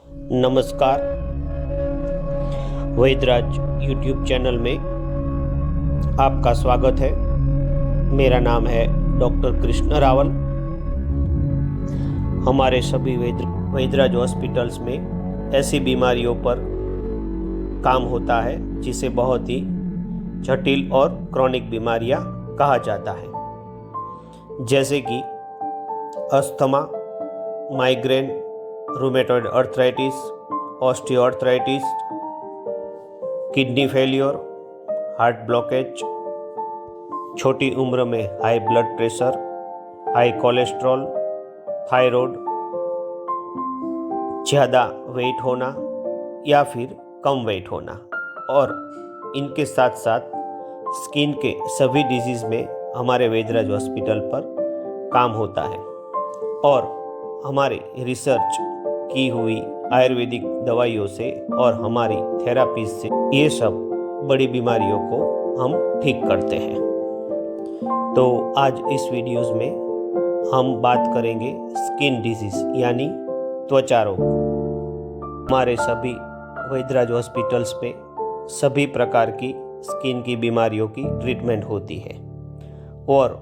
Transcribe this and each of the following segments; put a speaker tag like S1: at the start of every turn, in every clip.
S1: नमस्कार। वैद्यराज YouTube channel में आपका स्वागत है। मेरा नाम है डॉक्टर कृष्ण रावल। हमारे सभी वैद्यराज हॉस्पिटल्स में ऐसी बीमारियों पर काम होता है जिसे बहुत ही जटिल और क्रॉनिक बीमारियां कहा जाता है, जैसे कि asthma, migraine, rheumatoid arthritis, osteoarthritis, kidney failure, heart blockage, छोटी उम्र में high blood pressure, high cholesterol, thyroid, ज़्यादा वेट होना या फिर कम वेट होना, और इनके साथ साथ स्किन के सभी डिजीज़ में हमारे वैद्यराज हॉस्पिटल पर काम होता है। और हमारी रिसर्च की हुई आयुर्वेदिक दवाइयों से और हमारी थेरापी से ये सब बड़ी बीमारियों को हम ठीक करते हैं। तो आज इस वीडियोज़ में हम बात करेंगे स्किन डिजीज़ यानी त्वचा रोग। हमारे सभी वैद्यराज हॉस्पिटल्स पे सभी प्रकार की स्किन की बीमारियों की ट्रीटमेंट होती है और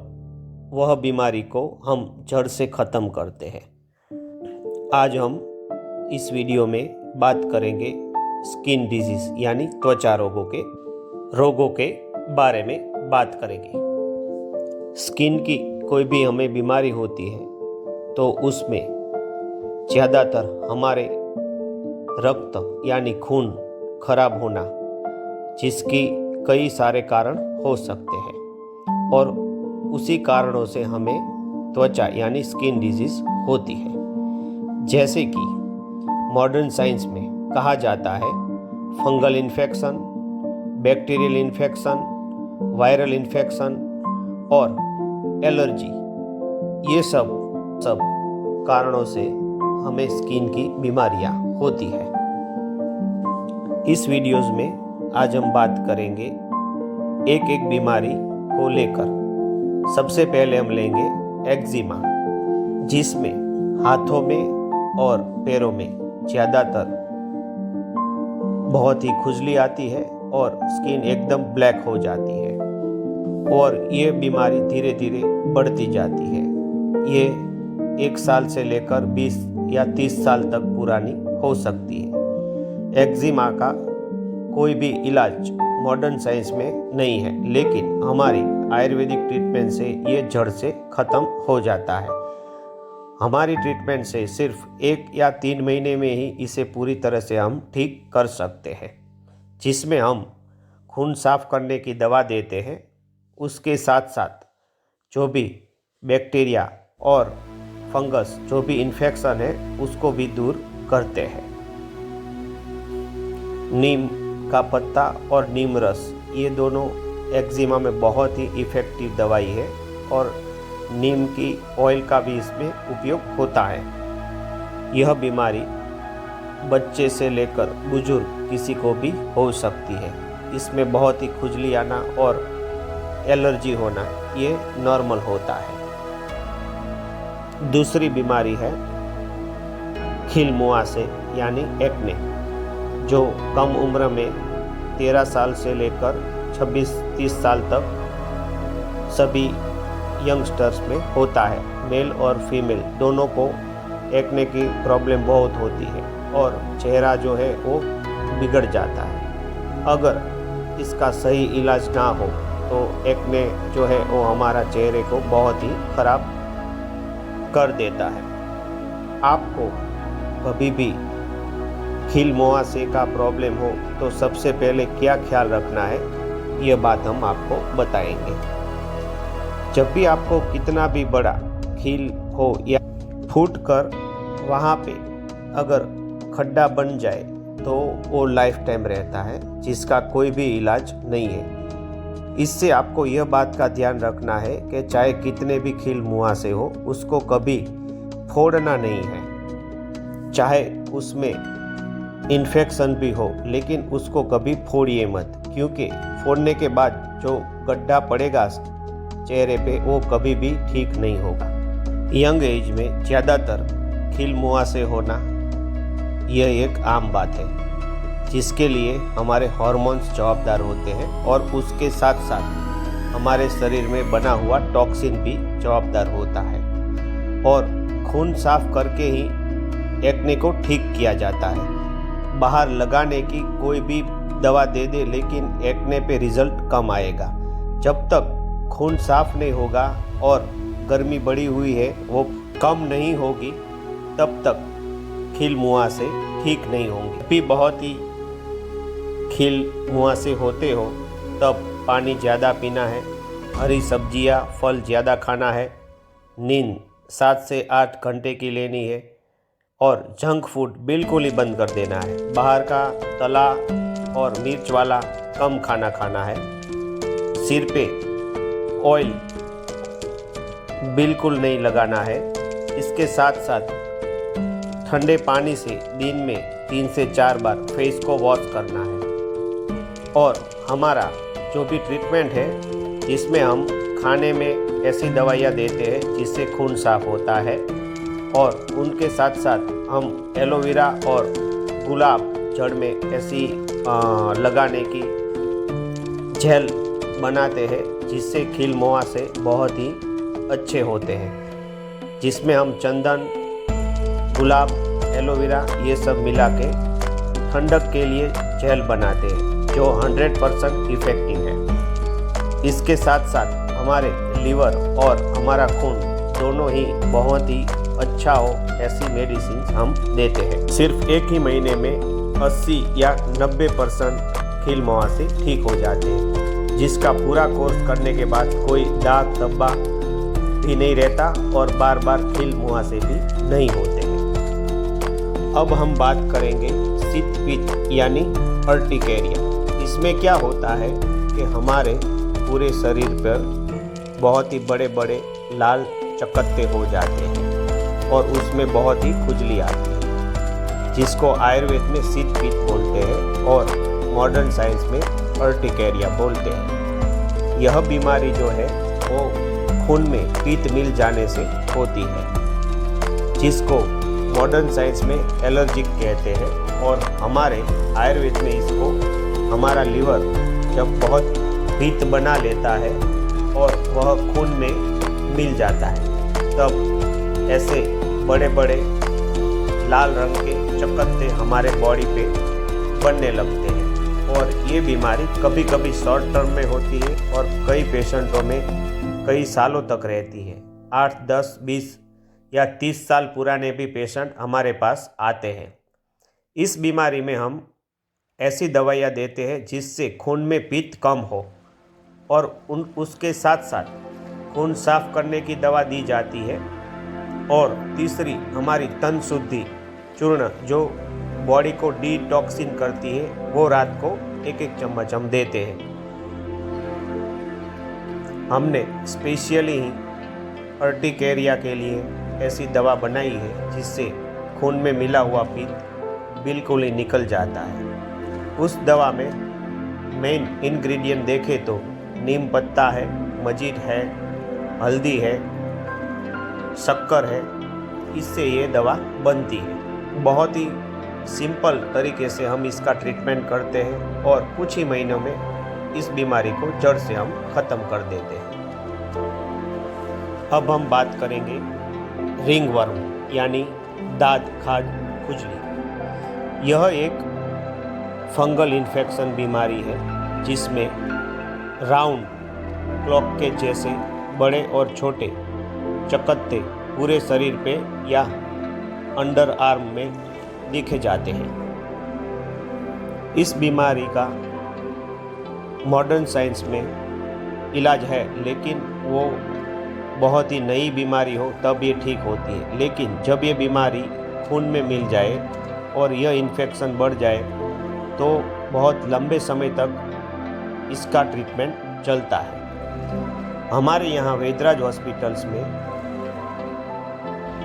S1: वह बीमारी को हम जड़ से ख़त्म करते हैं। आज हम इस वीडियो में बात करेंगे स्किन डिजीज़ यानी त्वचा रोगों के बारे में बात करेंगे। स्किन की कोई भी हमें बीमारी होती है तो उसमें ज़्यादातर हमारे रक्त यानी खून खराब होना, जिसकी कई सारे कारण हो सकते हैं और उसी कारणों से हमें त्वचा यानी स्किन डिजीज़ होती है। जैसे कि मॉडर्न साइंस में कहा जाता है fungal infection, bacterial infection, viral infection और एलर्जी। ये सब कारणों से हमें स्किन की बीमारियां होती है। इस वीडियोज़ में आज हम बात करेंगे एक एक बीमारी को लेकर। सबसे पहले हम लेंगे एक्जिमा, जिसमें हाथों में और पैरों में ज़्यादातर बहुत ही खुजली आती है और स्किन एकदम ब्लैक हो जाती है और ये बीमारी धीरे धीरे बढ़ती जाती है। ये 1 साल से लेकर 20 या 30 साल तक पुरानी हो सकती है। एक्जिमा का कोई भी इलाज मॉडर्न साइंस में नहीं है, लेकिन हमारी आयुर्वेदिक ट्रीटमेंट से ये जड़ से ख़त्म हो जाता है। हमारी ट्रीटमेंट से सिर्फ 1 या 3 महीने में ही इसे पूरी तरह से हम ठीक कर सकते हैं, जिसमें हम खून साफ करने की दवा देते हैं। उसके साथ साथ जो भी बैक्टीरिया और फंगस, जो भी इन्फेक्शन है, उसको भी दूर करते हैं। नीम का पत्ता और नीम रस, ये दोनों एक्जिमा में बहुत ही इफ़ेक्टिव दवाई है और नीम की ऑयल का भी इसमें उपयोग होता है। यह बीमारी बच्चे से लेकर बुजुर्ग किसी को भी हो सकती है। इसमें बहुत ही खुजली आना और एलर्जी होना ये नॉर्मल होता है। दूसरी बीमारी है खिल मुहासे यानी एक्ने, जो कम उम्र में 13 साल से लेकर 26-30 साल तक सभी यंगस्टर्स में होता है। मेल और फीमेल दोनों को एक्ने की प्रॉब्लम बहुत होती है और चेहरा जो है वो बिगड़ जाता है। अगर इसका सही इलाज ना हो तो एक्ने जो है वो हमारा चेहरे को बहुत ही खराब कर देता है। आपको कभी भी खिल मुहासे का प्रॉब्लम हो तो सबसे पहले क्या ख्याल रखना है, ये बात हम आपको बताएंगे। जब भी आपको कितना भी बड़ा खील हो या फूट कर वहाँ पे अगर खड्डा बन जाए तो वो लाइफ टाइम रहता है, जिसका कोई भी इलाज नहीं है। इससे आपको यह बात का ध्यान रखना है कि चाहे कितने भी खील मुहासे हो, उसको कभी फोड़ना नहीं है। चाहे उसमें इन्फेक्शन भी हो, लेकिन उसको कभी फोड़िए मत, क्योंकि फोड़ने के बाद जो गड्ढा पड़ेगा चेहरे पे वो कभी भी ठीक नहीं होगा। यंग एज में ज़्यादातर खिल मुहासे होना यह एक आम बात है जिसके लिए हमारे हार्मोन्स जवाबदार होते हैं और उसके साथ साथ हमारे शरीर में बना हुआ टॉक्सिन भी जवाबदार होता है। और खून साफ करके ही एक्ने को ठीक किया जाता है। बाहर लगाने की कोई भी दवा दे दे लेकिन एक्ने पे रिजल्ट कम आएगा। जब तक खून साफ नहीं होगा और गर्मी बढ़ी हुई है वो कम नहीं होगी तब तक खिल मुहासे ठीक नहीं होंगे। भी बहुत ही खिल मुहासे होते हो तब पानी ज़्यादा पीना है, हरी सब्जियां फल ज़्यादा खाना है, नींद 7 से 8 घंटे की लेनी है और जंक फूड बिल्कुल ही बंद कर देना है। बाहर का तला और मिर्च वाला कम खाना खाना है। सिर पे ऑयल बिल्कुल नहीं लगाना है। इसके साथ साथ ठंडे पानी से दिन में 3 से 4 बार फेस को वॉश करना है। और हमारा जो भी ट्रीटमेंट है इसमें हम खाने में ऐसी दवाइयाँ देते हैं जिससे खून साफ होता है और उनके साथ साथ हम एलोवेरा और गुलाब जड़ में ऐसी लगाने की जेल बनाते हैं जिससे खिल मुहासे बहुत ही अच्छे होते हैं, जिसमें हम चंदन, गुलाब, एलोवेरा ये सब मिला के ठंडक के लिए जेल बनाते हैं जो 100% इफ़ेक्टिव है। इसके साथ साथ हमारे लीवर और हमारा खून दोनों ही बहुत ही अच्छा हो ऐसी मेडिसिन हम देते हैं। सिर्फ एक ही महीने में 80 या 90% खिल मुहासे ठीक हो जाते हैं, जिसका पूरा कोर्स करने के बाद कोई दाग धब्बा भी नहीं रहता और बार बार खिल मुहासे भी नहीं होते हैं। अब हम बात करेंगे शीत पित्त यानी अर्टिकेरिया। इसमें क्या होता है कि हमारे पूरे शरीर पर बहुत ही बड़े बड़े लाल चकत्ते हो जाते हैं और उसमें बहुत ही खुजली आती है, जिसको आयुर्वेद में शीत पित्त बोलते हैं और मॉडर्न साइंस में अर्टिकेरिया बोलते हैं। यह बीमारी जो है वो खून में पित्त मिल जाने से होती है, जिसको मॉडर्न साइंस में एलर्जिक कहते हैं और हमारे आयुर्वेद में इसको हमारा लीवर जब बहुत पित्त बना लेता है और वह खून में मिल जाता है तब ऐसे बड़े बड़े लाल रंग के चकत्ते हमारे बॉडी पे बनने लगते हैं। और ये बीमारी कभी कभी शॉर्ट टर्म में होती है और कई पेशेंटों में कई सालों तक रहती है। 8, 10, 20 या 30 साल पुराने भी पेशेंट हमारे पास आते हैं। इस बीमारी में हम ऐसी दवाइयाँ देते हैं जिससे खून में पित्त कम हो और उसके साथ साथ खून साफ करने की दवा दी जाती है। और तीसरी हमारी तन शुद्धि चूर्ण जो बॉडी को डिटॉक्सिन करती है वो रात को 1-1 चम्मच हम देते हैं। हमने स्पेशली ही अर्टिकेरिया के लिए ऐसी दवा बनाई है जिससे खून में मिला हुआ पित्त बिल्कुल ही निकल जाता है। उस दवा में मेन इंग्रेडिएंट देखें तो नीम पत्ता है, मजीट है, हल्दी है, शक्कर है। इससे ये दवा बनती है। बहुत ही सिंपल तरीके से हम इसका ट्रीटमेंट करते हैं और कुछ ही महीनों में इस बीमारी को जड़ से हम ख़त्म कर देते हैं। अब हम बात करेंगे रिंग वर्म यानी दाद खाज खुजली। यह एक फंगल इन्फेक्शन बीमारी है जिसमें राउंड क्लॉक के जैसे बड़े और छोटे चकत्ते पूरे शरीर पे या अंडर आर्म में दिखे जाते हैं। इस बीमारी का मॉडर्न साइंस में इलाज है, लेकिन वो बहुत ही नई बीमारी हो तब ये ठीक होती है। लेकिन जब ये बीमारी खून में मिल जाए और यह इन्फेक्शन बढ़ जाए तो बहुत लंबे समय तक इसका ट्रीटमेंट चलता है। हमारे यहाँ वेदराज हॉस्पिटल्स में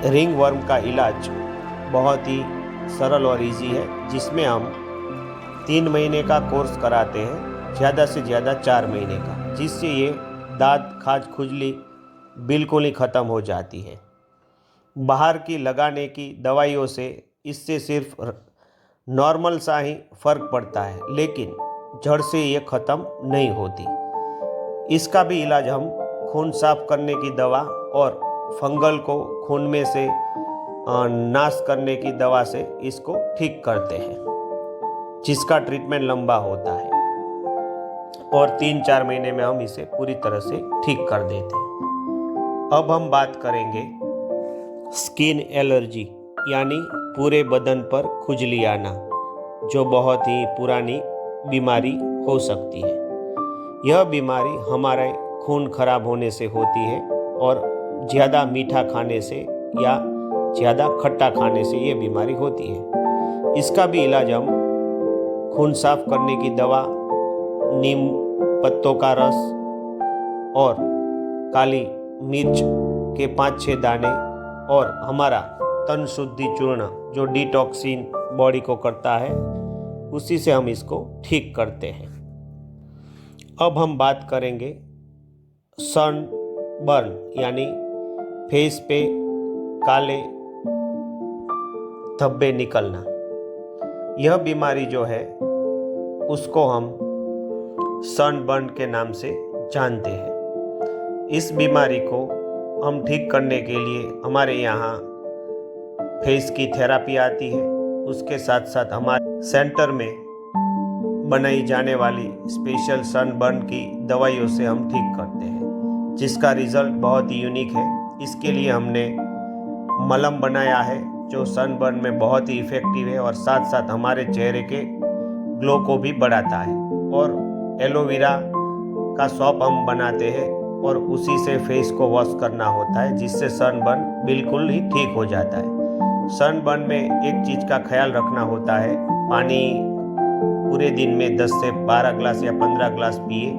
S1: रिंग वर्म का इलाज बहुत ही सरल और इजी है, जिसमें हम 3 महीने का कोर्स कराते हैं, ज़्यादा से ज़्यादा 4 महीने का, जिससे ये दाद खाज खुजली बिल्कुल ही ख़त्म हो जाती है। बाहर की लगाने की दवाइयों से इससे सिर्फ नॉर्मल सा ही फ़र्क पड़ता है, लेकिन जड़ से ये ख़त्म नहीं होती। इसका भी इलाज हम खून साफ करने की दवा और फंगल को खून में से नाश करने की दवा से इसको ठीक करते हैं, जिसका ट्रीटमेंट लंबा होता है और 3-4 महीने में हम इसे पूरी तरह से ठीक कर देते हैं। अब हम बात करेंगे स्किन एलर्जी, यानी पूरे बदन पर खुजली आना, जो बहुत ही पुरानी बीमारी हो सकती है। यह बीमारी हमारे खून खराब होने से होती है और ज़्यादा मीठा खाने से या ज़्यादा खट्टा खाने से ये बीमारी होती है। इसका भी इलाज हम खून साफ करने की दवा, नीम पत्तों का रस और काली मिर्च के 5-6 दाने और हमारा तन शुद्धि चूर्ण जो डिटॉक्सिन बॉडी को करता है, उसी से हम इसको ठीक करते हैं। अब हम बात करेंगे सन बर्न, यानी फेस पे काले धब्बे निकलना। यह बीमारी जो है उसको हम सन बर्न के नाम से जानते हैं। इस बीमारी को हम ठीक करने के लिए हमारे यहाँ फेस की थेरापी आती है। उसके साथ साथ हमारे सेंटर में बनाई जाने वाली स्पेशल सन बर्न की दवाइयों से हम ठीक करते हैं, जिसका रिज़ल्ट बहुत ही यूनिक है। इसके लिए हमने मलहम बनाया है जो सन बर्न में बहुत ही इफ़ेक्टिव है और साथ साथ हमारे चेहरे के ग्लो को भी बढ़ाता है। और एलोवेरा का सॉप हम बनाते हैं और उसी से फेस को वॉश करना होता है, जिससे सन बर्न बिल्कुल ही ठीक हो जाता है। सन बर्न में एक चीज़ का ख्याल रखना होता है, पानी पूरे दिन में 10 से 12 ग्लास या 15 ग्लास पिए,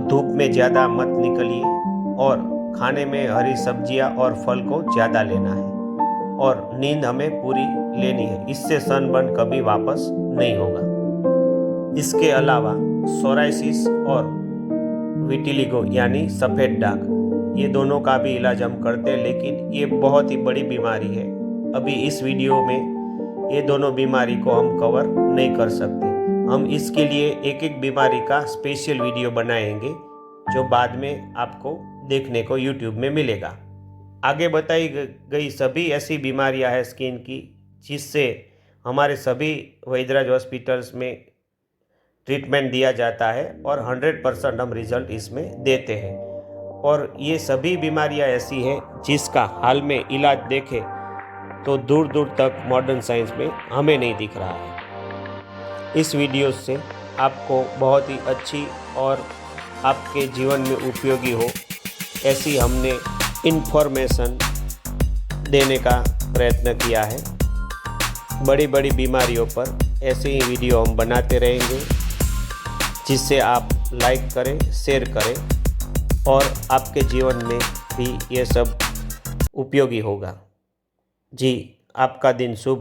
S1: धूप में ज़्यादा मत निकलिए और खाने में हरी सब्जियां और फल को ज़्यादा लेना है और नींद हमें पूरी लेनी है। इससे सनबर्न कभी वापस नहीं होगा। इसके अलावा सोराइसिस और विटिलिगो यानी सफ़ेद दाग, ये दोनों का भी इलाज हम करते हैं, लेकिन ये बहुत ही बड़ी बीमारी है। अभी इस वीडियो में ये दोनों बीमारी को हम कवर नहीं कर सकते। हम इसके लिए एक एक बीमारी का स्पेशल वीडियो बनाएंगे, जो बाद में आपको देखने को YouTube में मिलेगा। आगे बताई गई सभी ऐसी बीमारियां हैं स्किन की, जिससे हमारे सभी वैद्यराज हॉस्पिटल्स में ट्रीटमेंट दिया जाता है और 100% हम रिजल्ट इसमें देते हैं। और ये सभी बीमारियां ऐसी हैं जिसका हाल में इलाज देखें तो दूर दूर तक मॉडर्न साइंस में हमें नहीं दिख रहा है। इस वीडियो से आपको बहुत ही अच्छी और आपके जीवन में उपयोगी हो ऐसी हमने इन्फॉर्मेशन देने का प्रयत्न किया है। बड़ी बड़ी बीमारियों पर ऐसे ही वीडियो हम बनाते रहेंगे, जिससे आप लाइक करें, शेयर करें और आपके जीवन में भी ये सब उपयोगी होगा। जी, आपका दिन शुभ।